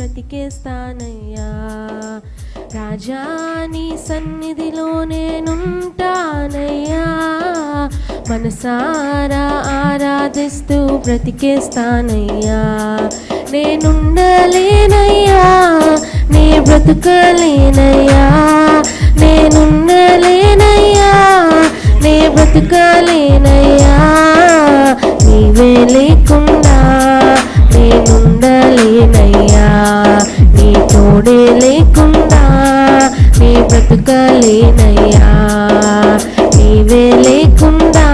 బ్రతికేస్తానయ్యా. రాజా నీ సన్నిధిలో నేనుంటానయ్యా, మనసారా ఆరాధిస్తూ బ్రతికేస్తానయ్యా. నేనుండలేనయ్యా, నీ బ్రతుకలేనయ్యా, నేనుండలేనయ్యా, నీ బ్రతుకలేనయ్యా. నీవే లేకుండా నేనుండలేనయ్యా, నీ తోడే లేకుండా నీ బ్రతుకలేనయ్యా. నీవే లేకుండా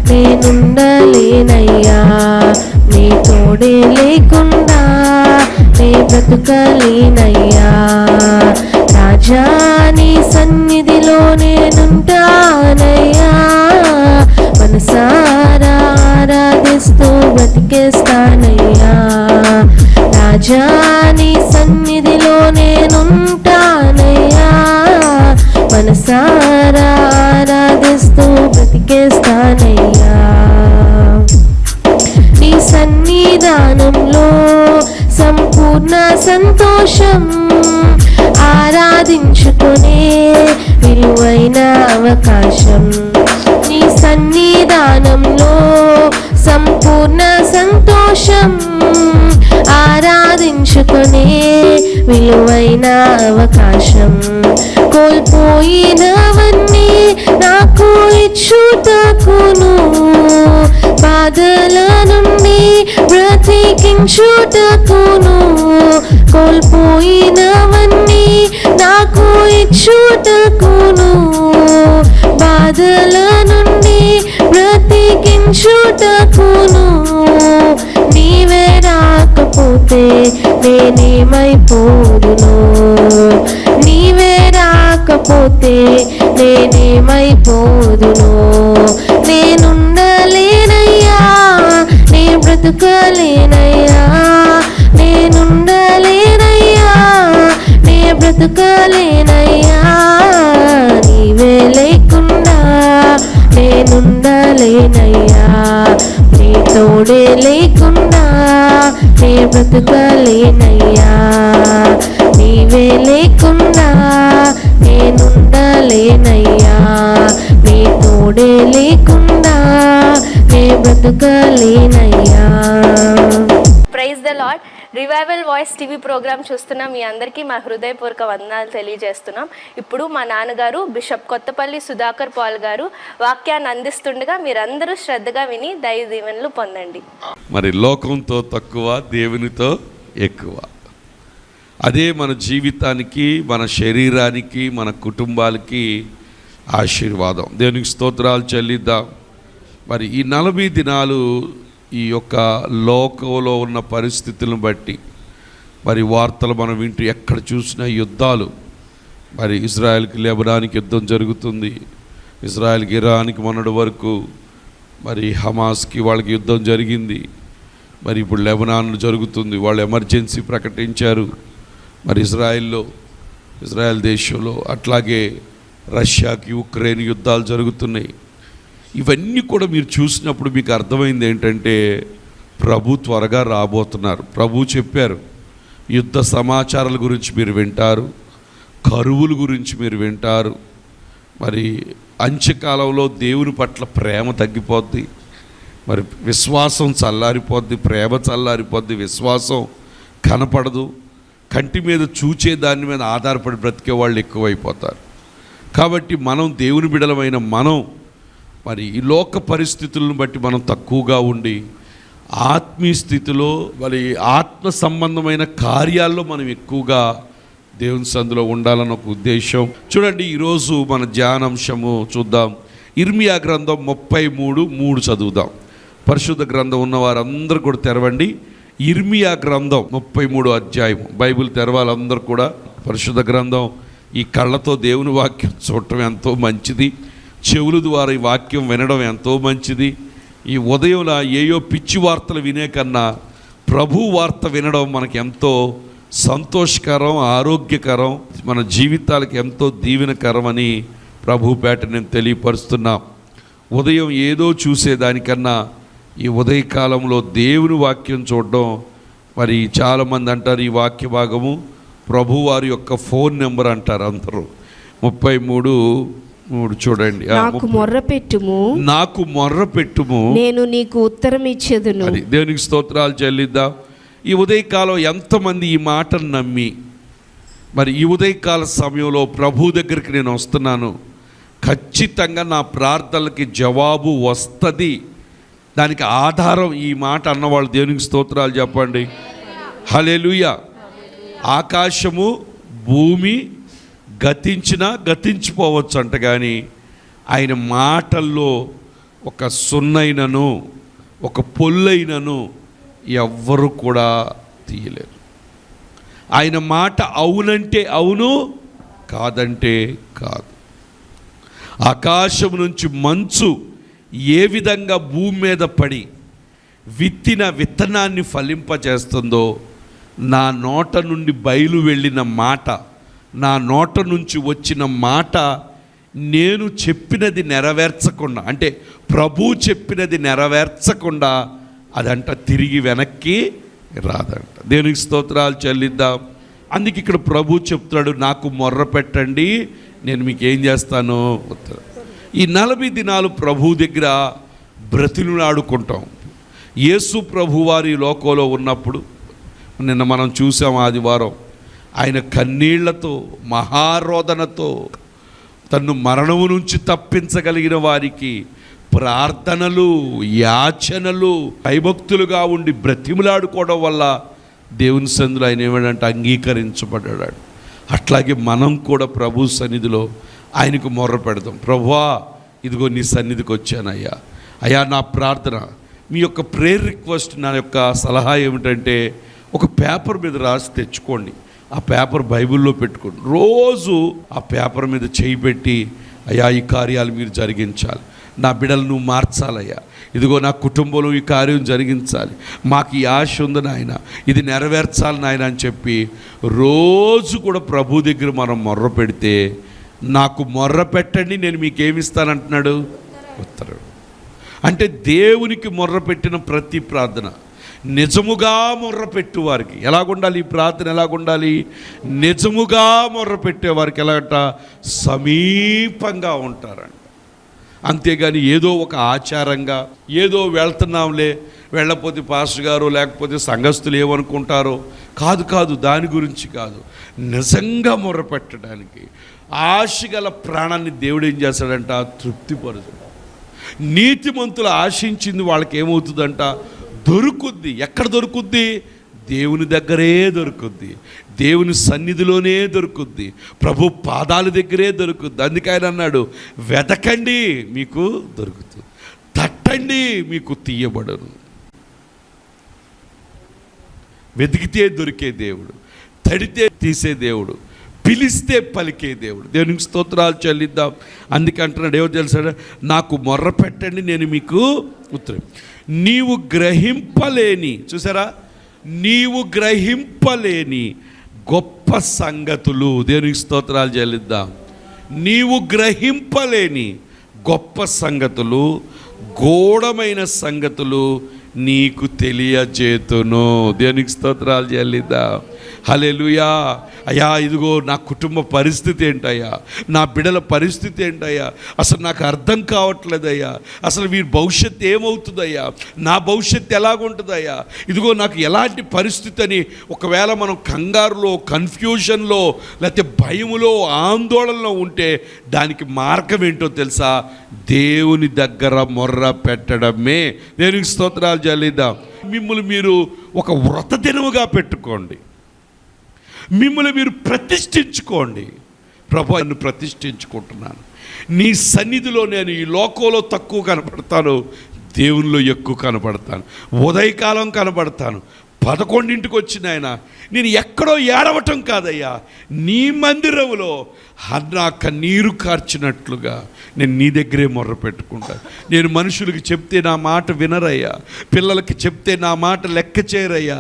నేనుండలేనయ్యా, నీ తోడే లేకుండా నీ బ్రతుకలేనయ్యా. రాజా నీ సన్నిధిలో నేనుంటానయ్యా, మనసారా ఆరాధిస్తూ బ్రతికేస్తానయ్యా. రాజా నీ సన్నిధిలో నేనుంటానయ్యా, మనసారా ఆరాధిస్తూ బ్రతికేస్తానయ్యా. నీ సన్నిధానంలో సంపూర్ణ సంతోషం, ఆరాధించుకునే విలువైన అవకాశం. నీ సన్నిధానంలో సంపూర్ణ సంతోషం, ఆరాధించుకునే విలువైన అవకాశం. కోల్పోయినవన్నీ నాకు ఇచ్చుటకును, బాధల నుండి బ్రతికించుటకును. కోల్పోయినవన్నీ నాకు ఇచ్చుటకును, బాధల నుండి బ్రతికించుటకును. నీవే రాకపోతే నేనేమైపోదును, నీవే రాకపోతే నేనేమైపోదును. నేనుండలేనయ్యా, నీ బ్రతుకలేనయ్యా, నేనుండలేనయ్యా, నీ బ్రతుకలేనయ్యా. నీవే లేకుండా నేనుండలేనయ్యా, నీ తోడే లేకుండా నీ బ్రతుకలేనయ్యా. నీవే లేకుండా నేనుండలేనయ్యా, నీ తోడే లేకుండా నీ బ్రతుకలేనయ్యా. Praise the Lord. Revival voice TV programme చూస్తున్న మీ అందరికీ మా హృదయపూర్వక వందనాలు తెలియజేస్తున్నాం. ఇప్పుడు మా నాన్నగారు బిషప్ కొత్తపల్లి సుధాకర్ పాల్ గారు వాక్యాన్ని అందిస్తుండగా మీరందరూ శ్రద్ధగా విని దైవ దీవెనలు పొందండి. మరి లోకంతో తక్కువ, దేవునితో ఎక్కువ. అదే మన జీవితానికి, మన శరీరానికి, మన కుటుంబాలకి ఆశీర్వాదం. దేవునికి స్తోత్రాలు చెల్లిద్దాం. మరి ఈ 40 దినాలు ఈ యొక్క లోకంలో ఉన్న పరిస్థితులను బట్టి మరి వార్తలు మనం వింటూ ఎక్కడ చూసినా యుద్ధాలు. మరి ఇజ్రాయెల్కి లెబనాన్కి యుద్ధం జరుగుతుంది, ఇజ్రాయెల్కి ఇరాన్కి మొన్నటి వరకు మరి హమాస్కి వాళ్ళకి యుద్ధం జరిగింది. మరి ఇప్పుడు లెబనాన్ జరుగుతుంది, వాళ్ళు ఎమర్జెన్సీ ప్రకటించారు మరి ఇజ్రాయెల్ దేశంలో. అట్లాగే రష్యాకి ఉక్రెయిన్ యుద్ధాలు జరుగుతున్నాయి. ఇవన్నీ కూడా మీరు చూసినప్పుడు మీకు అర్థమైంది ఏంటంటే ప్రభు త్వరగా రాబోతున్నారు. ప్రభు చెప్పారు, యుద్ధ సమాచారాల గురించి మీరు వింటారు, కరువుల గురించి మీరు వింటారు. మరి అంత్యకాలంలో దేవుని పట్ల ప్రేమ తగ్గిపోద్ది, మరి విశ్వాసం చల్లారిపోద్ది, ప్రేమ చల్లారిపోద్ది, విశ్వాసం కనపడదు. కంటి మీద చూచే దాని మీద ఆధారపడి బ్రతికే వాళ్ళు ఎక్కువైపోతారు. కాబట్టి మనం దేవుని బిడలమైన మనం మరి ఈ లోక పరిస్థితులను బట్టి మనం తక్కువగా ఉండి ఆత్మీయ స్థితిలో మరి ఆత్మ సంబంధమైన కార్యాల్లో మనం ఎక్కువగా దేవుని సందులో ఉండాలని ఒక ఉద్దేశం. చూడండి, ఈరోజు మన ధ్యానాంశము చూద్దాం. ఇర్మియా గ్రంథం 33:3 చదువుదాం. పరిశుద్ధ గ్రంథం ఉన్న వారందరూ కూడా తెరవండి. ఇర్మియా గ్రంథం 33 అధ్యాయం. బైబిల్ తెరవాలి అందరూ కూడా. పరిశుద్ధ గ్రంథం. ఈ కళ్ళతో దేవుని వాక్యం చూడటం ఎంతో మంచిది, చెవుల ద్వారా ఈ వాక్యం వినడం ఎంతో మంచిది. ఈ ఉదయంలో ఏయో పిచ్చి వార్తలు వినే కన్నా ప్రభు వార్త వినడం మనకి ఎంతో సంతోషకరం, ఆరోగ్యకరం, మన జీవితాలకు ఎంతో దీవెనకరమని ప్రభు పేట నేను తెలియపరుస్తున్నాం. ఉదయం ఏదో చూసేదానికన్నా ఈ ఉదయకాలంలో దేవుని వాక్యం చూడడం మరి చాలామంది అంటారు ఈ వాక్య భాగము ప్రభువారి యొక్క ఫోన్ నెంబర్ అంటారు అందరూ. 33:3 చూడండి. నాకు మొర్ర పెట్టుము, నాకు మొర్ర పెట్టుము, నేను నీకు ఉత్తరం ఇచ్చేదును. అది దేవునికి స్తోత్రాలు చెల్లిద్దాం. ఈ ఉదయకాలం ఎంతమంది ఈ మాటను నమ్మి మరి ఈ ఉదయకాల సమయంలో ప్రభు దగ్గరికి నేను వస్తున్నాను, ఖచ్చితంగా నా ప్రార్థనలకి జవాబు వస్తుంది, దానికి ఆధారం ఈ మాట అన్నవాళ్ళు దేవునికి స్తోత్రాలు చెప్పండి. హల్లెలూయా. ఆకాశము భూమి గతించినా గతించిపోవచ్చు అంట, కానీ ఆయన మాటల్లో ఒక సున్నైనను ఒక పొల్లైనను ఎవ్వరు కూడా తీయలేరు. ఆయన మాట అవునంటే అవును, కాదంటే కాదు. ఆకాశం నుంచి మంచు ఏ విధంగా భూమి మీద పడి విత్తిన విత్తనాన్ని ఫలింపజేస్తుందో, నా నోట నుండి బయలు వెళ్ళిన మాట, నా నోట నుంచి వచ్చిన మాట నేను చెప్పినది నెరవేర్చకుండా, అంటే ప్రభు చెప్పినది నెరవేర్చకుండా అదంట తిరిగి వెనక్కి రాదంట. దేవునికి స్తోత్రాలు చెల్లిద్దాం. అందుకే ఇక్కడ ప్రభు చెప్తున్నాడు, నాకు మొర్ర పెట్టండి, నేను మీకు ఏం చేస్తాను. ఈ 40 దినాలు ప్రభు దగ్గర బ్రతిలాడుకుంటాం. యేసు ప్రభు వారి లోకంలో ఉన్నప్పుడు నిన్న మనం చూసాం ఆదివారం, ఆయన కన్నీళ్లతో మహారోదనతో తన్ను మరణము నుంచి తప్పించగలిగిన వారికి ప్రార్థనలు యాచనలు భయభక్తులుగా ఉండి బ్రతిమలాడుకోవడం వల్ల దేవుని సన్నిధిలో ఆయన ఏమంటే అంగీకరించబడ్డాడు. అట్లాగే మనం కూడా ప్రభు సన్నిధిలో ఆయనకు మొర్ర పెడదాం. ప్రభువా, ఇదిగో నీ సన్నిధికి వచ్చానయ్యా, అయ్యా నా ప్రార్థన, మీ యొక్క ప్రేయర్ రిక్వెస్ట్, నా యొక్క సలహా ఏమిటంటే ఒక పేపర్ మీద రాసి తెచ్చుకోండి, ఆ పేపర్ బైబిల్లో పెట్టుకోండి, రోజు ఆ పేపర్ మీద చేయి పెట్టి, అయ్యా ఈ కార్యాలు మీరు జరిగించాలి, నా బిడ్డలు నువ్వు మార్చాలయ్యా, ఇదిగో నా కుటుంబంలో ఈ కార్యం జరిగించాలి, మాకు ఈ ఆశ ఉంది నాయన, ఇది నెరవేర్చాలి నాయన అని చెప్పి రోజు కూడా ప్రభు దగ్గర మనం మొర్ర పెడితే, నాకు మొర్ర పెట్టండి నేను మీకేమిస్తానంటున్నాడు, ఉత్తరం. అంటే దేవునికి మొర్ర పెట్టిన ప్రతి ప్రార్థన నిజముగా మొర్ర పెట్టేవారికి ఎలాగుండాలి, ఈ ప్రార్థన ఎలాగుండాలి, నిజముగా మొర్ర పెట్టేవారికి ఎలాగంట సమీపంగా ఉంటారంట. అంతేగాని ఏదో ఒక ఆచారంగా ఏదో వెళ్తున్నాంలే, వెళ్ళకపోతే పాస్టర్ గారు లేకపోతే సంఘస్థులు ఏమనుకుంటారో, కాదు, దాని గురించి కాదు. నిజంగా మొర్ర పెట్టడానికి ఆశ గల ప్రాణాన్ని దేవుడు ఏం చేస్తాడంట, తృప్తిపరుస్తాడు. నీతిమంతులు ఆశించింది వాళ్ళకి ఏమవుతుందంట, దొరుకుద్ది. ఎక్కడ దొరుకుద్ది? దేవుని దగ్గరే దొరుకుద్ది, దేవుని సన్నిధిలోనే దొరుకుద్ది, ప్రభు పాదాల దగ్గరే దొరుకుద్ది. అందుకే ఆయన అన్నాడు, వెతకండి మీకు దొరుకుతుంది, తట్టండి మీకు తీయబడను. వెతికితే దొరికే దేవుడు, తడితే తీసే దేవుడు, పిలిస్తే పలికే దేవుడు. దేవునికి స్తోత్రాలు చెల్లిద్దాం. అందుకే అంటున్నాడు, ఏమో తెలుసా, నాకు మొర్ర పెట్టండి నేను మీకు ఉత్తరం. నీవు గ్రహింపలేని, చూసారా, నీవు గ్రహింపలేని గొప్ప సంగతులు, దేవునికి స్తోత్రాలు చెల్లిద్దాం. నీవు గ్రహింపలేని గొప్ప సంగతులు, గూఢమైన సంగతులు నీకు తెలియజేతును. దేవునికి స్తోత్రాలు చెల్లిద్దాం. హల్లెలూయా. అయ్యా ఇదిగో నా కుటుంబ పరిస్థితి ఏంటయ్యా, నా బిడ్డల పరిస్థితి ఏంటయ్యా, అసలు నాకు అర్థం కావట్లేదయ్యా, అసలు వీరి భవిష్యత్తు ఏమవుతుందయ్యా, నా భవిష్యత్తు ఎలాగుంటుందయ్యా, ఇదిగో నాకు ఎలాంటి పరిస్థితి అని ఒకవేళ మనం కంగారులో, కన్ఫ్యూజన్లో, లేకపోతే భయములో, ఆందోళనలో ఉంటే దానికి మార్గం ఏంటో తెలుసా, దేవుని దగ్గర మొర్ర పెట్టడమే. దేవునికి స్తోత్రాలు చెల్లిద్దాం. మిమ్మల్ని మీరు ఒక వ్రత దినముగా పెట్టుకోండి, మిమ్మల్ని మీరు ప్రతిష్ఠించుకోండి. ప్రభు నన్ను ప్రతిష్ఠించుకుంటున్నాను, నీ సన్నిధిలో నేను ఈ లోకంలో తక్కువ కనపడతాను, దేవునిలో ఎక్కువ కనపడతాను. ఉదయకాలం కనపడతాను, 11ంటికి వచ్చిన ఆయన నేను ఎక్కడో ఏడవటం కాదయ్యా, నీ మందిరంలో నా కన్నీరు కార్చినట్లుగా నేను నీ దగ్గరే మొర్ర పెట్టుకుంటాను. నేను మనుషులకి చెప్తే నా మాట వినరయ్యా, పిల్లలకి చెప్తే నా మాట లెక్క చేయరయ్యా,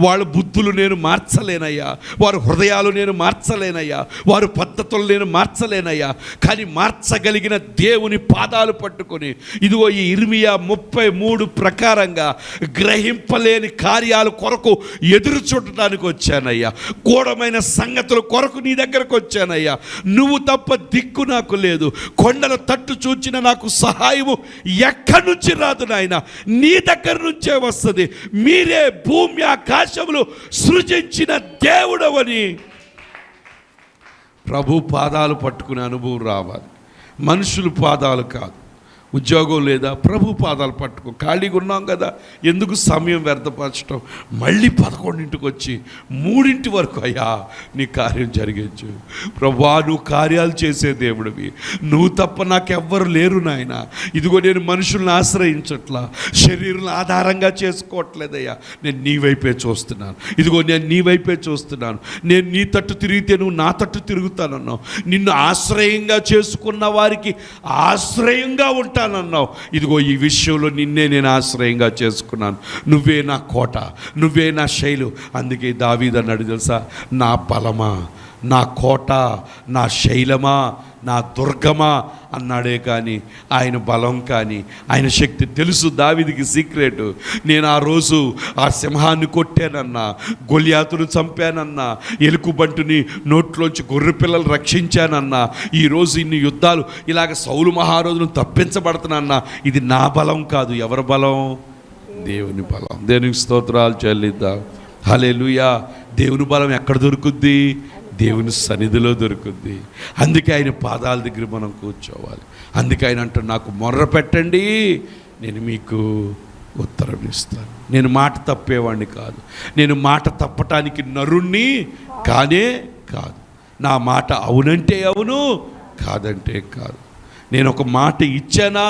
వాళ్ళ బుద్ధులు నేను మార్చలేనయ్యా, వారి హృదయాలు నేను మార్చలేనయ్యా, వారి పద్ధతులు నేను మార్చలేనయ్యా, కానీ మార్చగలిగిన దేవుని పాదాలు పట్టుకొని, ఇదిగో ఈ ఇర్మియా 33 ప్రకారంగా గ్రహింపలేని కార్యాలు కొరకు ఎదురు చూడటానికి వచ్చానయ్యా. గూఢమైన సంగతుల కొరకు నీ దగ్గరకు వచ్చానయ్యా. నువ్వు తప్ప దిక్కు నాకు లేదు. కొండల తట్టు చూచిన నాకు సహాయము ఎక్కడి నుంచి రాదు నాయన, నీ దగ్గర నుంచే వస్తుంది. మీరే భూమి ఆకాశములు సృజించిన దేవుడవని ప్రభు పాదాలు పట్టుకునే అనుభవం రావాలి. మనుషుల పాదాలు కాదు. ఉద్యోగం లేదా, ప్రభు పాదాలు పట్టుకో. ఖాళీగా ఉన్నాం కదా, ఎందుకు సమయం వ్యర్థపరచడం? మళ్ళీ 11ంటికి వచ్చి 3 వరకు అయ్యా నీ కార్యం జరిగించు ప్రభువా. నువ్వు కార్యాలు చేసే దేవుడివి, నువ్వు తప్ప నాకెవ్వరు లేరు నాయన. ఇదిగో నేను మనుషుల్ని ఆశ్రయించట్లా, శరీరం ఆధారంగా చేసుకోవట్లేదయ్యా. నేను నీ వైపే చూస్తున్నాను. ఇదిగో నేను నీ వైపే చూస్తున్నాను. నేను నీ తట్టు తిరిగితే నువ్వు నా తట్టు తిరుగుతానన్నావు. నిన్ను ఆశ్రయంగా చేసుకున్న వారికి ఆశ్రయంగా ఉంటానన్నావు. ఇదిగో ఈ విషయంలో నిన్నే నేను ఆశ్రయంగా చేసుకున్నాను. నువ్వే నా కోట, నువ్వే నా శైలు. అందుకే దావీదు అన్నాడు తెలుసా, నా బలమా, నా కోట, నా శైలమా, నా దుర్గమా అన్నాడే. కానీ ఆయన బలం కానీ ఆయన శక్తి తెలుసు దావీదుకి సీక్రెట్. నేను ఆ రోజు ఆ సింహాన్ని కొట్టానన్నా, గొల్యాతును చంపానన్నా, ఎలుకబంటుని నోట్లోంచి గొర్రె పిల్లలు రక్షించానన్నా, ఈరోజు ఇన్ని యుద్ధాలు ఇలాగ సౌలు మహారాజును తప్పించబడుతున్నా, ఇది నా బలం కాదు. ఎవరి బలం? దేవుని బలం. దేవునికి స్తోత్రాలు చెల్లిద్దాం. హల్లెలూయా. దేవుని బలం ఎక్కడ దొరుకుద్ది? దేవుని సన్నిధిలో దొరుకుద్ది. అందుకే ఆయన పాదాల దగ్గర మనం కూర్చోవాలి. అందుకే ఆయన అంటాడు, నాకు మొర్ర పెట్టండి, నేను మీకు ఉత్తరం ఇస్తాను. నేను మాట తప్పేవాడిని కాదు, నేను మాట తప్పటానికి నరుణ్ణి కానే కాదు. నా మాట అవునంటే అవును, కాదంటే కాదు. నేను ఒక మాట ఇచ్చానా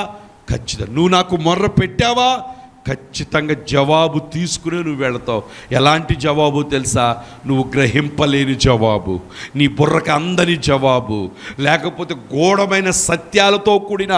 ఖచ్చితంగా. నువ్వు నాకు మొర్ర పెట్టావా ఖచ్చితంగా జవాబు తీసుకునే నువ్వు వెళతావు. ఎలాంటి జవాబు తెలుసా? నువ్వు గ్రహింపలేని జవాబు, నీ బుర్రకు అందని జవాబు, లేకపోతే గూఢమైన సత్యాలతో కూడిన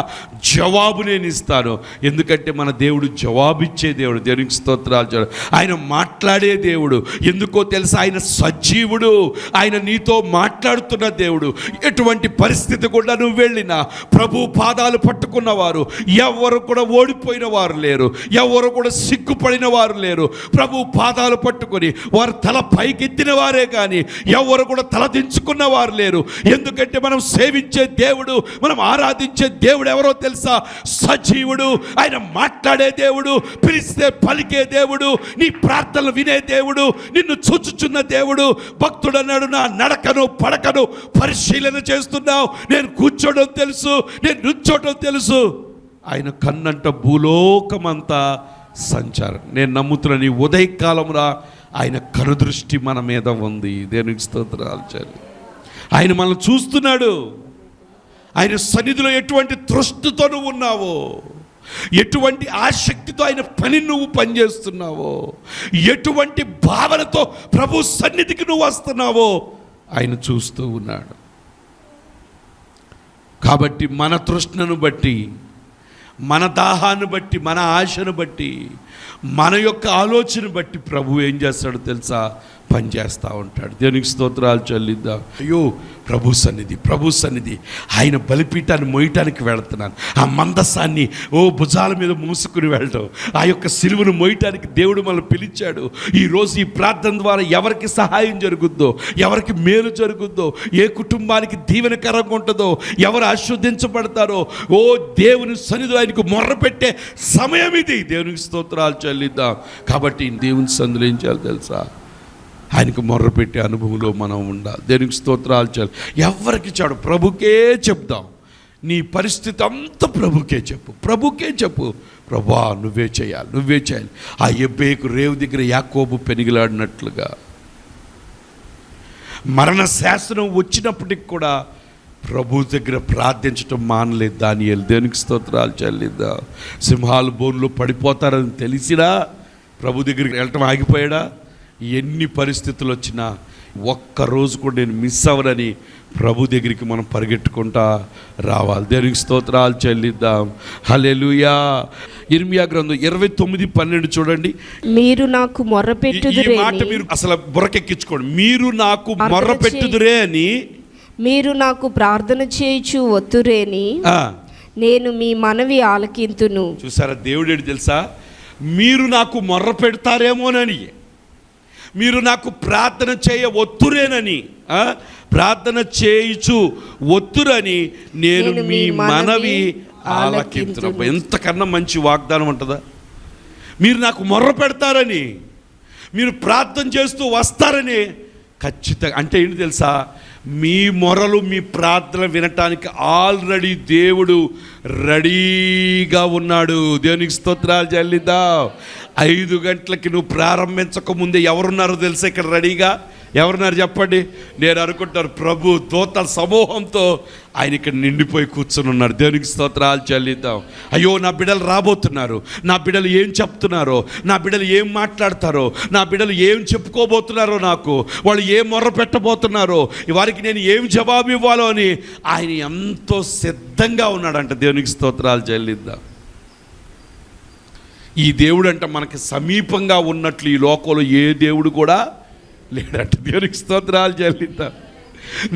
జవాబు నేను ఇస్తాను. ఎందుకంటే మన దేవుడు జవాబిచ్చే దేవుడు. దేవునికి స్తోత్రాలు. ఆయన మాట్లాడే దేవుడు. ఎందుకో తెలుసా? ఆయన సజీవుడు. ఆయన నీతో మాట్లాడుతున్న దేవుడు. ఎటువంటి పరిస్థితి కూడా నువ్వు వెళ్ళినా ప్రభు పాదాలు పట్టుకున్నవారు ఎవరు కూడా ఓడిపోయిన వారు లేరు, ఎవరు కూడా సిగ్గుపడిన వారు లేరు. ప్రభు పాదాలు పట్టుకొని వారు తల పైకెత్తిన వారే కానీ ఎవరు కూడా తల దించుకున్న వారు లేరు. ఎందుకంటే మనం సేవించే దేవుడు, మనం ఆరాధించే దేవుడు ఎవరో తెలుసా? సజీవుడు. ఆయన మాట్లాడే దేవుడు, పిలిస్తే పలికే దేవుడు, నీ ప్రార్థనలు వినే దేవుడు, నిన్ను చూచుచున్న దేవుడు. భక్తుడు అన్నాడు, నా నడకను పడకను పరిశీలన చేస్తున్నావు. నేను కూర్చోవడం తెలుసు, నేను నుంచోవడం తెలుసు. ఆయన కన్నంట భూలోకమంతా సంచారం. నేను నమ్ముతున్న ఈ ఉదయకాలంలో ఆయన కనుదృష్టి మన మీద ఉంది. దేవునికి స్తోత్రాలు చెల్లి. ఆయన మనల్ని చూస్తున్నాడు. ఆయన సన్నిధిలో ఎటువంటి తృష్టితో నువ్వు ఉన్నావో, ఎటువంటి ఆసక్తితో ఆయన పని నువ్వు పనిచేస్తున్నావో, ఎటువంటి భావనతో ప్రభు సన్నిధికి నువ్వు వస్తున్నావో ఆయన చూస్తూ ఉన్నాడు. కాబట్టి మన తృష్ణను బట్టి, మన దాహాన్ని బట్టి, మన ఆశను బట్టి, మన యొక్క ఆలోచన బట్టి ప్రభు ఏం చేస్తాడో తెలుసా? పనిచేస్తూ ఉంటాడు. దేవునికి స్తోత్రాలు చెల్లిద్దాం. అయ్యో ప్రభు సన్నిధి, ప్రభు సన్నిధి. ఆయన బలిపీఠాన్ని మోయటానికి వెళుతున్నాను. ఆ మందసాన్ని భుజాల మీద మూసుకుని వెళ్ళటం, ఆ యొక్క సిలువను మోయటానికి దేవుడు మనల్ని పిలిచాడు. ఈరోజు ఈ ప్రార్థన ద్వారా ఎవరికి సహాయం జరుగుద్దో, ఎవరికి మేలు జరుగుద్దో, ఏ కుటుంబానికి దీవెనకరంగా ఉంటుందో, ఎవరు ఆశీర్వదించబడతారో, దేవుని సన్నిధిలో ఆయనకు మొర్ర పెట్టే సమయం ఇది. దేవునికి స్తోత్రాలు చెల్లిద్దాం. కాబట్టి దేవుని సన్నిధిలో ఏం చేయాలి తెలుసా? ఆయనకు మొర్ర పెట్టే అనుభవంలో మనం ఉండాలి. దేవునికి స్తోత్రాలు చేయాలి. ఎవరికి చాడు ప్రభుకే చెప్దాం. నీ పరిస్థితి అంతా ప్రభుకే చెప్పు, ప్రభుకే చెప్పు. ప్రభువా నువ్వే చేయాలి, నువ్వే చేయాలి. ఆ ఎబ్బేకు రేవు దగ్గర యాకోబు పెనిగిలాడినట్లుగా మరణ శాసనం వచ్చినప్పటికి కూడా ప్రభు దగ్గర ప్రార్థించటం మానలేదు దానియేలు. దేవునికి స్తోత్రాలు చెల్లిద్దాం. సింహాలు బోన్లో పడిపోతారని తెలిసినా ప్రభు దగ్గరికి వెళ్ళటం ఆగిపోయాడా? ఎన్ని పరిస్థితులు వచ్చినా ఒక్కరోజు కూడా నేను మిస్ అవ్వనని ప్రభు దగ్గరికి మనం పరిగెట్టుకుంటా రావాలి. దేవునికి స్తోత్రాలు చెల్లిద్దాం. హల్లెలూయా. ఇర్మియా గ్రంథం 29:12 చూడండి. మీరు నాకు మొర్రపెట్టుదురే, ఈ మాట మీరు అసలు బుర్రకెక్కించుకోండి. మీరు నాకు మొర్రపెట్టుదురే అని, మీరు నాకు ప్రార్థన చేయుచు వత్తురేని, నేను మీ మనవి ఆలకింతును. చూసారా? దేవుడు ఏంటి తెలుసా? మీరు నాకు మొర్ర పెడతారేమోనని. మీరు నాకు ప్రార్థన చేయ ఒత్తురేనని, ప్రార్థన చేయుచు ఒత్తురని నేను మీ మనవి ఆలకింతును. ఎంతకన్నా మంచి వాగ్దానం ఉంటుందా? మీరు నాకు మొర్ర పెడతారని, మీరు ప్రార్థన చేస్తూ వస్తారని ఖచ్చితంగా. అంటే ఏంటి తెలుసా, మీ మొరలు మీ ప్రార్థన వినటానికి ఆల్రెడీ దేవుడు రెడీగా ఉన్నాడు. దేవునికి స్తోత్రాలు చెల్లిద్దాం. 5 గంటలకి నువ్వు ప్రారంభించక ముందే ఎవరున్నారో తెలుసా ఇక్కడ రెడీగా? ఎవరున్నారు చెప్పండి? నేను అనుకుంటారు ప్రభు దూతల సమూహంతో ఆయన ఇక్కడ నిండిపోయి కూర్చుని ఉన్నారు. దేవునికి స్తోత్రాలు చెల్లిద్దాం. అయ్యో నా బిడ్డలు రాబోతున్నారు, నా బిడ్డలు ఏం చెప్తున్నారో, నా బిడ్డలు ఏం మాట్లాడతారో, నా బిడ్డలు ఏం చెప్పుకోబోతున్నారో, నాకు వాళ్ళు ఏం మొర్ర పెట్టబోతున్నారో, వారికి నేను ఏం జవాబు ఇవ్వాలో అని ఆయన ఎంతో సిద్ధంగా ఉన్నాడంట. దేవునికి స్తోత్రాలు చెల్లిద్దాం. ఈ దేవుడు అంట మనకి సమీపంగా ఉన్నట్లు ఈ లోకంలో ఏ దేవుడు కూడా లేడంట. దేవునికి స్తోత్రాలు చెల్లిద్దాం.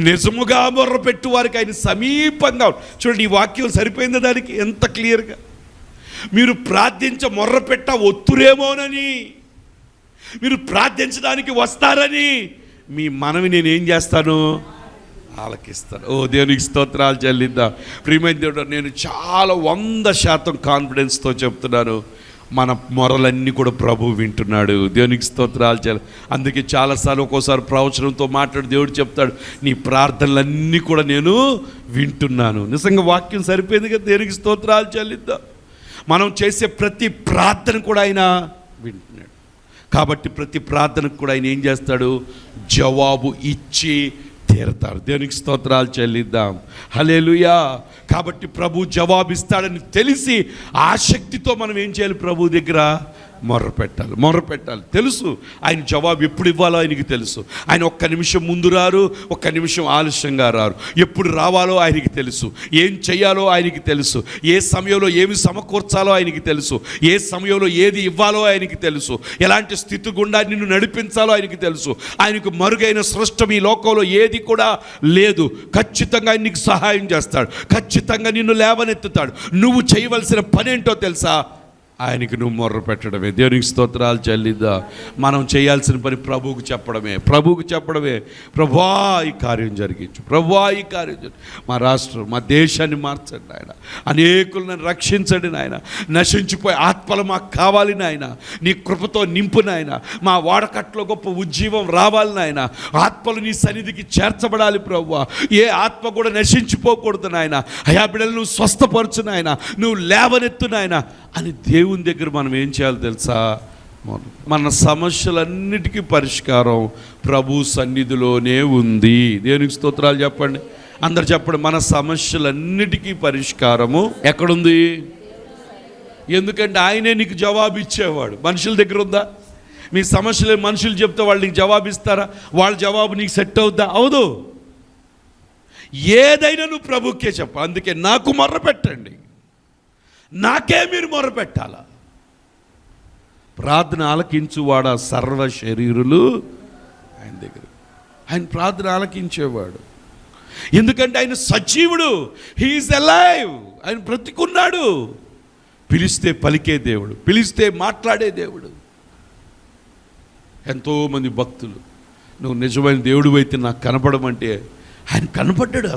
నిజముగా మొర్ర పెట్టు వారికి ఆయన సమీపంగా. చూడండి, ఈ వాక్యం సరిపోయింది దానికి ఎంత క్లియర్గా. మీరు మొర్ర పెట్ట ఒత్తురేమోనని, మీరు ప్రార్థించడానికి వస్తారని మీ మనవి నేనేం చేస్తాను? ఆలకిస్తాను. ఓ దేవునికి స్తోత్రాలు చెల్లిద్దాం. ప్రియమైన దేవుడు, నేను చాలా 100% కాన్ఫిడెన్స్తో చెప్తున్నాను, మన మొరలన్నీ కూడా ప్రభువు వింటున్నాడు. దేవునికి స్తోత్రాలు చేయాలి. అందుకే చాలాసార్లు ఒక్కోసారి ప్రవచనంతో మాట్లాడి దేవుడు చెప్తాడు, నీ ప్రార్థనలన్నీ కూడా నేను వింటున్నాను. నిజంగా వాక్యం సరిపోయింది కదా. దేవునికి స్తోత్రాలు చెల్లిద్దాం. మనం చేసే ప్రతి ప్రార్థన కూడా ఆయన వింటున్నాడు. కాబట్టి ప్రతి ప్రార్థనకు కూడా ఆయన ఏం చేస్తాడు? జవాబు ఇచ్చి తీరతారు. దేవునికి స్తోత్రాలు చెల్లిద్దాం. హల్లెలూయా. కాబట్టి ప్రభు జవాబిస్తాడని తెలిసి ఆసక్తితో మనం ఏం చేయాలి? ప్రభు దగ్గర మొర్ర పెట్టాలి. తెలుసు ఆయన జవాబు ఎప్పుడు ఇవ్వాలో ఆయనకి తెలుసు. ఆయన ఒక్క నిమిషం ముందు రారు, ఒక్క నిమిషం ఆలస్యంగా రారు. ఎప్పుడు రావాలో ఆయనకి తెలుసు, ఏం చేయాలో ఆయనకి తెలుసు, ఏ సమయంలో ఏమి సమకూర్చాలో ఆయనకి తెలుసు, ఏ సమయంలో ఏది ఇవ్వాలో ఆయనకి తెలుసు, ఎలాంటి స్థితి గుండా నిన్ను నడిపించాలో ఆయనకి తెలుసు. ఆయనకు మరుగైన సృష్టం ఈ లోకంలో ఏది కూడా లేదు. ఖచ్చితంగా ఆయన నీకు సహాయం చేస్తాడు, ఖచ్చితంగా నిన్ను లేవనెత్తుతాడు. నువ్వు చేయవలసిన పనేంటో తెలుసా? ఆయనకి నువ్వు మొర్ర పెట్టడమే. దేవునికి స్తోత్రాలు చెల్లిద్దా. మనం చేయాల్సిన పని ప్రభువుకు చెప్పడమే. ప్రభువా ఈ కార్యం జరిగించు, ప్రభువా ఈ కార్యం జరిగించు. మా రాష్ట్రం, మా దేశాన్ని మార్చండి నాయన. అనేకులను రక్షించండి నాయన. నశించిపోయే ఆత్మలు మాకు కావాలి నాయన. నీ కృపతో నింపు నాయన. మా వాడకట్లో గొప్ప ఉజ్జీవం రావాలి నాయన. ఆత్మలు నీ సన్నిధికి చేర్చబడాలి ప్రభువా. ఏ ఆత్మ కూడా నశించిపోకూడదు నాయన. అయా బిడ్డలు నువ్వు స్వస్థపరచు నాయన, నువ్వు లేవనెత్తు నాయన అని దేవుని దగ్గర మనం ఏం చేయాలి తెలుసా? మన సమస్యలన్నిటికీ పరిష్కారం ప్రభు సన్నిధిలోనే ఉంది. దేవునికి స్తోత్రాలు చెప్పండి. అందరు చెప్పండి, మన సమస్యలన్నిటికీ పరిష్కారము ఎక్కడుంది? ఎందుకంటే ఆయనే నీకు జవాబు ఇచ్చేవాడు. మనుషుల దగ్గర ఉందా? మీ సమస్యలు మనుషులు చెప్తే వాళ్ళు నీకు జవాబు ఇస్తారా? వాళ్ళ జవాబు నీకు సెట్ అవుద్దా? అవదు. ఏదైనా నువ్వు ప్రభుకే చెప్ప. అందుకే నాకు మొర్ర పెట్టండి, నాకే మీరు మొర్ర పెట్టాలా. ప్రార్థన ఆలకించువాడా సర్వ శరీరులు ఆయన దగ్గర. ఆయన ప్రార్థన ఆలకించేవాడు. ఎందుకంటే ఆయన సజీవుడు. He is alive. ఆయన బ్రతికున్నాడు. పిలిస్తే పలికే దేవుడు, పిలిస్తే మాట్లాడే దేవుడు. ఎంతోమంది భక్తులు, నువ్వు నిజమైన దేవుడు అయితే నాకు కనపడమంటే ఆయన కనపడ్డాడు.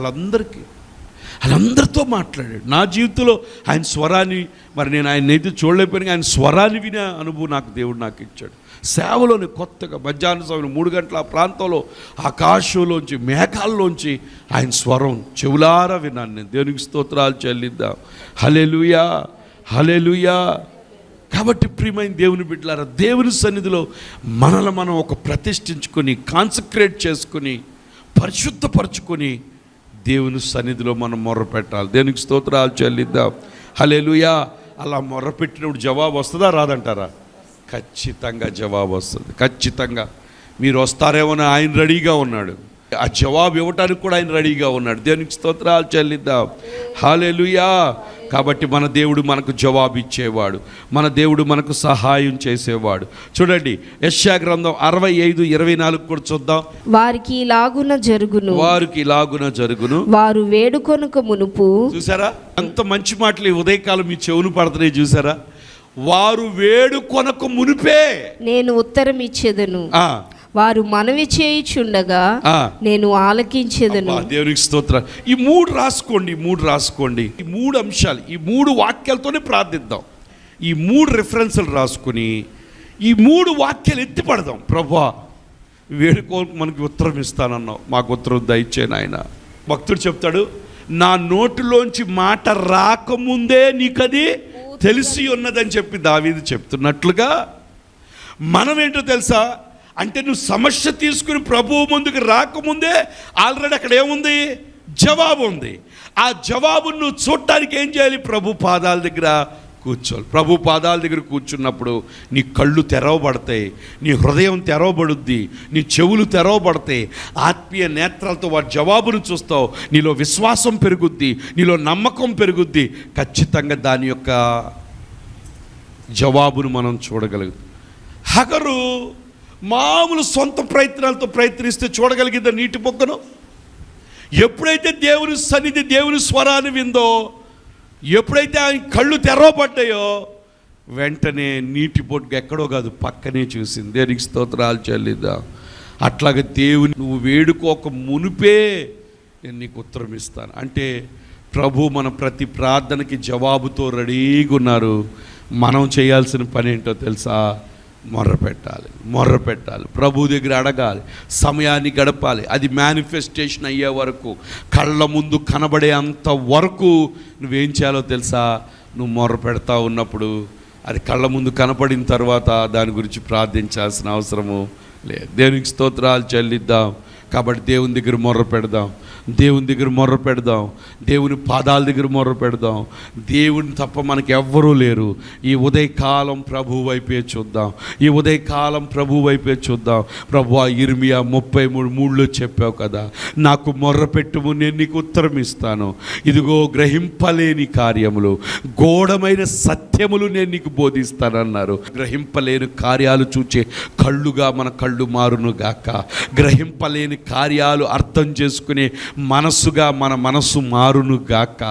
వాళ్ళందరితో మాట్లాడాడు. నా జీవితంలో ఆయన స్వరాన్ని, మరి నేను ఆయన అయితే చూడలేకపోయినా ఆయన స్వరాన్ని వినే అనుభవం నాకు దేవుడు నాకు ఇచ్చాడు. సేవలోని కొత్తగా మధ్యాహ్న సమయం 3 గంటల ఆ ప్రాంతంలో ఆకాశంలోంచి మేఘాల్లోంచి ఆయన స్వరం చెవులారా విన్నాను నేను. దేవునికి స్తోత్రాలు చెల్లిద్దాం. హల్లెలూయా, హల్లెలూయా. కాబట్టి ప్రియమైన దేవుని బిడ్డలారా, దేవుని సన్నిధిలో మనల్ని మనం ఒక ప్రతిష్ఠించుకొని, కాన్సక్రేట్ చేసుకొని, పరిశుద్ధపరచుకొని దేవుని సన్నిధిలో మనం మొర్ర పెట్టాలి. దేవునికి స్తోత్రాలు చెల్లిద్దాం. హల్లెలూయా. అలా మొర్ర పెట్టినప్పుడు జవాబు వస్తుందా రాదంటారా? ఖచ్చితంగా జవాబు వస్తుంది. ఖచ్చితంగా మీరు వస్తారేమో ఆయన రెడీగా ఉన్నాడు. ఆ జవాబు ఇవ్వటానికి కూడా ఆయన రెడీగా ఉన్నాడు. దేవునికి స్తోత్రాలు చెల్లిద్దాం. హల్లెలూయా. కాబట్టి మన దేవుడు మనకు జవాబు ఇచ్చేవాడు, మన దేవుడు మనకు సహాయం చేసేవాడు. చూడండి, యెషయా గ్రంథం 65:24 కూడా చూద్దాం. వారికి ఇలాగున జరుగును, వారు వేడుకొనక మునుపు. చూసారా అంత మంచి మాటలు ఈ ఉదయకాలం మీ చెవును పడుతున్నాయి. చూసారా, వారు వేడుకొనక మునిపే నేను ఉత్తరం ఇచ్చేదను, వారు మనవి చేయుచుండగా నేను ఆలకించేదను. దేవునికి స్తోత్రం. ఈ మూడు రాసుకోండి. ఈ మూడు అంశాలు, ఈ మూడు వాక్యాలతోనే ప్రార్థిద్దాం. ఈ మూడు రిఫరెన్సులు రాసుకుని ఈ మూడు వాక్యాలు ఎత్తి పడదాం. ప్రభువా, వేడుకో మనకి ఉత్తరం ఇస్తానన్నావు, మాకు ఉత్తరం దయచే నాయన. భక్తుడు చెప్తాడు, నా నోటిలోంచి మాట రాకముందే నీకది తెలిసి ఉన్నదని చెప్పి దావీదు చెప్తున్నట్లుగా మనం ఏంటో తెలుసా, అంటే నువ్వు సమస్య తీసుకుని ప్రభువు ముందుకు రాకముందే ఆల్రెడీ అక్కడ ఏముంది, జవాబు ఉంది. ఆ జవాబును నువ్వు చూడటానికి ఏం చేయాలి, ప్రభు పాదాల దగ్గర కూర్చోవాలి. ప్రభు పాదాల దగ్గర కూర్చున్నప్పుడు నీ కళ్ళు తెరవబడతాయి, నీ హృదయం తెరవబడుద్ది, నీ చెవులు తెరవబడతాయి. ఆత్మీయ నేత్రాలతో వాటి జవాబును చూస్తావు. నీలో విశ్వాసం పెరుగుద్ది, నీలో నమ్మకం పెరుగుద్ది. ఖచ్చితంగా దాని యొక్క జవాబును మనం చూడగలుగుతాం. హగరు మామూలు సొంత ప్రయత్నాలతో ప్రయత్నిస్తే చూడగలిగిందా నీటి బొగ్గను? ఎప్పుడైతే దేవుని సన్నిధి, దేవుని స్వరాన్ని విందో, ఎప్పుడైతే ఆయన కళ్ళు తెరవబడ్డాయో వెంటనే నీటి బొడ్డు ఎక్కడో కాదు పక్కనే చూసింది. దేనికి స్తోత్రాలు చెల్లిద్దాం. అట్లాగే దేవుని నువ్వు వేడుకోక మునిపే నేను నీకు ఉత్తరం ఇస్తాను అంటే ప్రభు మన ప్రతి ప్రార్థనకి జవాబుతో రెడీగా ఉన్నారు. మనం చేయాల్సిన పని ఏంటో తెలుసా, మొర్ర పెట్టాలి, ప్రభు దగ్గర అడగాలి, సమయాన్ని గడపాలి. అది మేనిఫెస్టేషన్ అయ్యే వరకు, కళ్ళ ముందు కనబడే అంత వరకు నువ్వేం చేయాలో తెలుసా, నువ్వు మొర్ర పెడతా ఉన్నప్పుడు అది కళ్ళ ముందు కనపడిన తర్వాత దాని గురించి ప్రార్థించాల్సిన అవసరము లేదు. దేవునికి స్తోత్రాలు చెల్లిద్దాం. కాబట్టి దేవుని దగ్గర మొర్ర పెడదాం, దేవుని పాదాల దగ్గర మొర్ర పెడదాం. దేవుని తప్ప మనకి ఎవ్వరూ లేరు. ఈ ఉదయకాలం ప్రభు వైపే చూద్దాం. ప్రభువా, ఇర్మియా 33:3 చెప్పావు కదా, నాకు మొర్ర పెట్టుము, నేను నీకు ఉత్తరం ఇస్తాను. ఇదిగో గ్రహింపలేని కార్యములు, గూఢమైన సత్యములు నేను నీకు బోధిస్తానన్నారు. గ్రహింపలేని కార్యాలు చూచే కళ్ళుగా మన కళ్ళు మారును గాక. గ్రహింపలేని కార్యాలు అర్థం చేసుకునే మనస్సుగా మన మనస్సు మారును గాక.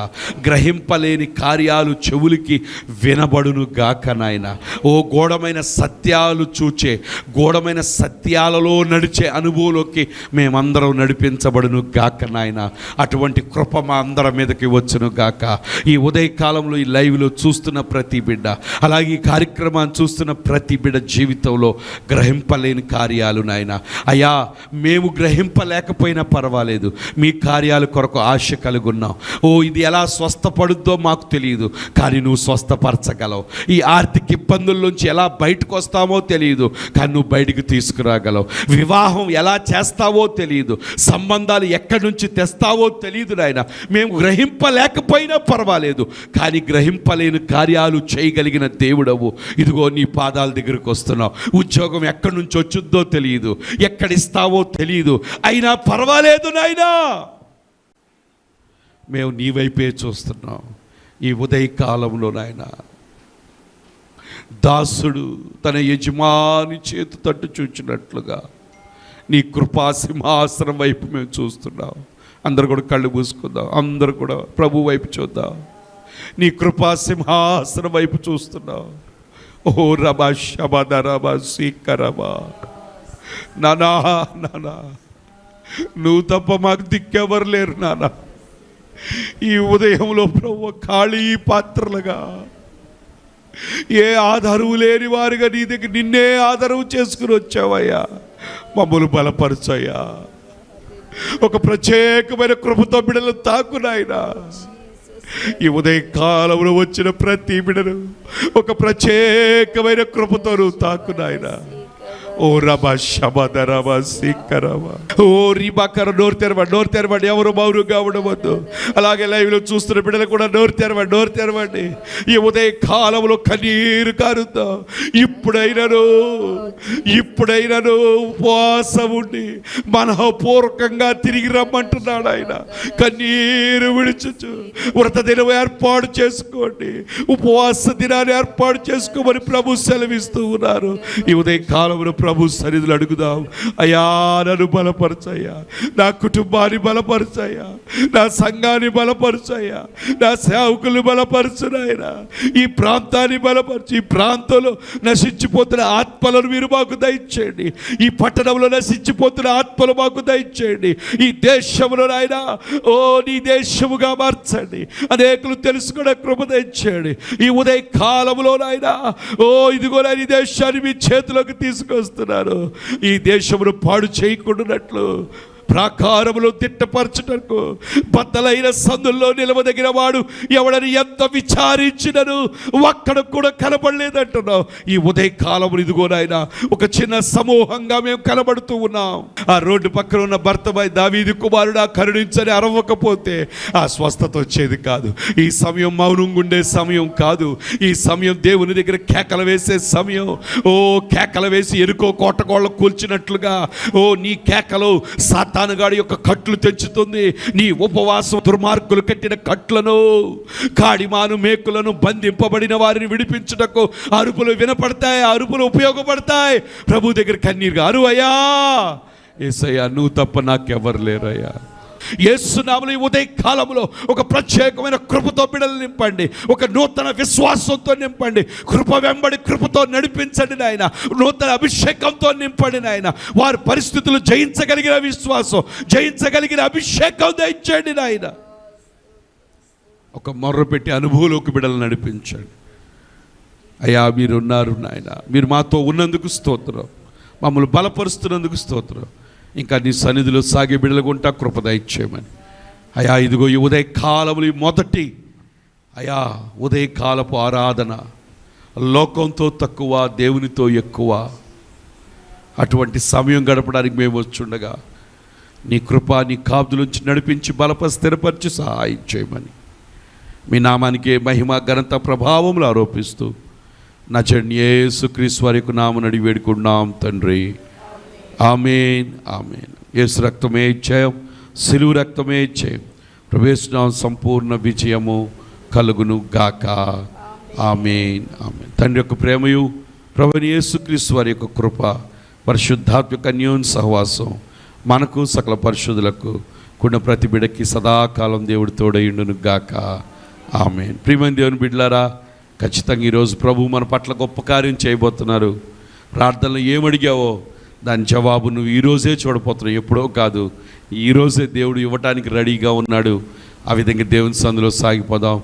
గ్రహింపలేని కార్యాలు చెవులకి వినబడును గాక నాయన. ఓ గూఢమైన సత్యాలు చూచే, గూఢమైన సత్యాలలో నడిచే అనుభవంలోకి మేమందరం నడిపించబడును గాక నాయన. అటువంటి కృప మా అందరి మీదకి వచ్చును గాక. ఈ ఉదయకాలంలో ఈ లైవ్లో చూస్తున్న ప్రతి బిడ్డ, అలాగే ఈ కార్యక్రమాన్ని చూస్తున్న ప్రతి బిడ్డ జీవితంలో గ్రహింపలేని కార్యాలు నాయన. అయ్యా, మేము గ్రహింపలేకపోయినా పర్వాలేదు, మీ కార్యాల కొరకు ఆశ కలుగున్నాం. ఇది ఎలా స్వస్థపడుద్దో మాకు తెలియదు, కానీ నువ్వు స్వస్థపరచగలవు. ఈ ఆర్థిక ఇబ్బందుల్లోంచి ఎలా బయటకు వస్తామో తెలియదు, కానీ నువ్వు బయటికి తీసుకురాగలవు. వివాహం ఎలా చేస్తావో తెలియదు, సంబంధాలు ఎక్కడి నుంచి తెస్తావో తెలియదు నాయన. మేము గ్రహింపలేకపోయినా పర్వాలేదు, కానీ గ్రహింపలేని కార్యాలు చేయగలిగిన దేవుడవు. ఇదిగో నీ పాదాల దగ్గరకు వస్తున్నావు. ఉద్యోగం ఎక్కడి నుంచి వచ్చుద్దో తెలియదు, ఎక్కడిస్తావో తెలియదు, అయినా పర్వాలేదు నాయనా, మేము నీ వైపే చూస్తున్నాం. ఈ ఉదయకాలంలో నాయన, దాసుడు తన యజమాని చేతి తట్టు చూచినట్లుగా నీ కృపా సింహాసనం వైపు మేము చూస్తున్నాం. అందరు కూడా కళ్ళు మూసుకుందాం, అందరూ కూడా ప్రభు వైపు చూద్దాం. నీ కృపా సింహాసనం వైపు చూస్తున్నాం. ఓ రబా శబద రబా సీకరబా. నానా నువ్వు తప్ప మాకు దిక్కెవరు లేరు నాన్న. ఈ ఉదయంలో ప్రభు ఖాళీ పాత్రలుగా, ఏ ఆధారము లేని వారిగా నీ దగ్గర నిన్నే ఆధారం చేసుకుని వచ్చావయ్యా. మమ్మల్ని బలపరచయ్యా. ఒక ప్రత్యేకమైన కృపతో బిడ్డలు తాకునాయనా. ఈ ఉదయకాలంలో వచ్చిన ప్రతి బిడ్డను ఒక ప్రత్యేకమైన కృపతో నువ్వు తాకునాయనా. ఓ రబా శబద రబా సిక్కరబా. ఓ రిబాకర నోరు తెరవండి. ఎవరు మౌనంగా ఉండవద్దు. అలాగే లైవ్లో చూస్తున్న బిడ్డలు కూడా నోరు తెరవండి. ఈ ఉదయ కాలంలో కన్నీరు కారుద్దాం. ఇప్పుడైనను ఉపవాసం ఉండి మనఃపూర్వకంగా తిరిగి రమ్మంటున్నాడు ఆయన. కన్నీరు విడిచు వ్రత దినం ఏర్పాటు చేసుకోండి, ఉపవాస దినాన్ని ఏర్పాటు చేసుకోమని ప్రభు సెలవిస్తూ ఉన్నారు. ఈ ఉదయ కాలంలో ప్రభు సన్నిధిలో అడుగుదాం. అయ్యా, నన్ను బలపరచయ్యా, నా కుటుంబాన్ని బలపరచయ్యా, నా సంఘాన్ని బలపరచయ్యా, నా సేవకుల్ని బలపరచు నాయనా, ఈ ప్రాంతాన్ని బలపరచు. ఈ ప్రాంతంలో నశించిపోతున్న ఆత్మలను మీరు మాకు దయచేయండి. ఈ పట్టణంలో నశించిపోతున్న ఆత్మలు మాకు దయచేయండి. ఈ దేశంలో నాయనా, ఓ నీ దేశముగా మార్చండి. అనేకులు తెలుసుకునే కృప దయచేయండి. ఈ ఉదయ కాలంలో నాయనా, ఓ ఇదిగో ఈ దేశాన్ని మీ చేతిలోకి తీసుకొస్తున్నారు. ఈ దేశమును పాడు చేయకుండానట్లు, ప్రాకారములు తిట్టపరచుటకు బద్దలైన సందుల్లో నిలవదగిన వాడు ఎవడని ఎంత విచారించినను ఒక్కడ కూడా కనబడలేదంటున్నావు. ఈ ఉదయకాలం ఇదిగో నాయనా, ఒక చిన్న సమూహంగా మేము కనబడుతూ ఉన్నాం. ఆ రోడ్డు పక్కన ఉన్న భర్తపై దావీదు కుమారుడా కరుణించని అరవకపోతే ఆ స్వస్థత వచ్చేది కాదు. ఈ సమయం మౌనంగా ఉండే సమయం కాదు. ఈ సమయం దేవుని దగ్గర కేకలు వేసే సమయం. ఓ కేకలు వేసి ఎరుకో కోటగోళ్ళ కూల్చినట్లుగా, ఓ నీ కేకలు సాతానుగాడి యొక్క కట్లు తెంచుతుంది. నీ ఉపవాసం దుర్మార్గులు కట్టిన కట్లను, కాడిమాను మేకులను, బంధింపబడిన వారిని విడిపించుటకు అరుపులు వినపడతాయి. అరుపులు ఉపయోగపడతాయి. ప్రభు దగ్గర కన్నీరుగా అరువయ్యా, యేసయ్యా నువ్వు తప్ప నాకెవరు లేరయ్యా. యేసునామములో ఈ ఉదయ కాలంలో ఒక ప్రత్యేకమైన కృపతో బిడ్డలు నింపండి. ఒక నూతన విశ్వాసంతో నింపండి. కృప వెంబడి కృపతో నడిపించండి నాయన. నూతన అభిషేకంతో నింపండి నాయన. వారి పరిస్థితులు జయించగలిగిన విశ్వాసం, జయించగలిగిన అభిషేకం దయచేయండి నాయన. ఒక మొర్ర పెట్టి అనుభవంలోకి బిడ్డలు నడిపించండి. అయ్యా మీరున్నారు నాయన, మీరు మాతో ఉన్నందుకు స్తోత్రం, మమ్మల్ని బలపరుస్తున్నందుకు స్తోత్రం. ఇంకా నీ సన్నిధిలో సాగే బిడ్డలుగుంటా కృప దయచేయమని. అయా ఇదిగో ఈ ఉదయకాలములు మొదటి అయా ఉదయకాలపు ఆరాధన లోకంతో తక్కువ, దేవునితో ఎక్కువ. అటువంటి సమయం గడపడానికి మేము వచ్చుండగా నీ కృప, నీ కాపుదలుంచి నడిపించి బలప స్థిరపరిచి సహాయం చేయమని మీ నామానికి మహిమ ఘనత ప్రభావములు ఆరోపిస్తూ నజరేయుడైన యేసుక్రీస్తు వారి యొక్క నామమున అడిగి వేడుకుంటున్నాం తండ్రి. ఆమేన్, ఆమేన్. యేసు రక్తమే జయం, సిలువ రక్తమే జయం. ప్రవేశించిన సంపూర్ణ విజయము కలుగును గాక. ఆమేన్, ఆమేన్. తండ్రి యొక్క ప్రేమయు, ప్రభువైన యేసుక్రీస్తు వారి యొక్క కృప, పరిశుద్ధాత్మ యొక్క అన్యోన్య సహవాసం మనకు సకల పరిశుద్ధులకు కూడిన ప్రతి బిడ్డకి సదాకాలం దేవుడు తోడయుండును గాక. ఆమేన్. ప్రియమైన దేవుని బిడ్డలారా, ఖచ్చితంగా ఈరోజు ప్రభు మన పట్ల గొప్ప కార్యం చేయబోతున్నారు. ప్రార్థనలో ఏమడిగావో దాని జవాబు నువ్వు ఈరోజే చూడబోతున్నావు, ఎప్పుడో కాదు. ఈరోజే దేవుడు ఇవ్వటానికి రెడీగా ఉన్నాడు. ఆ విధంగా దేవుని సందులో సాగిపోదాం.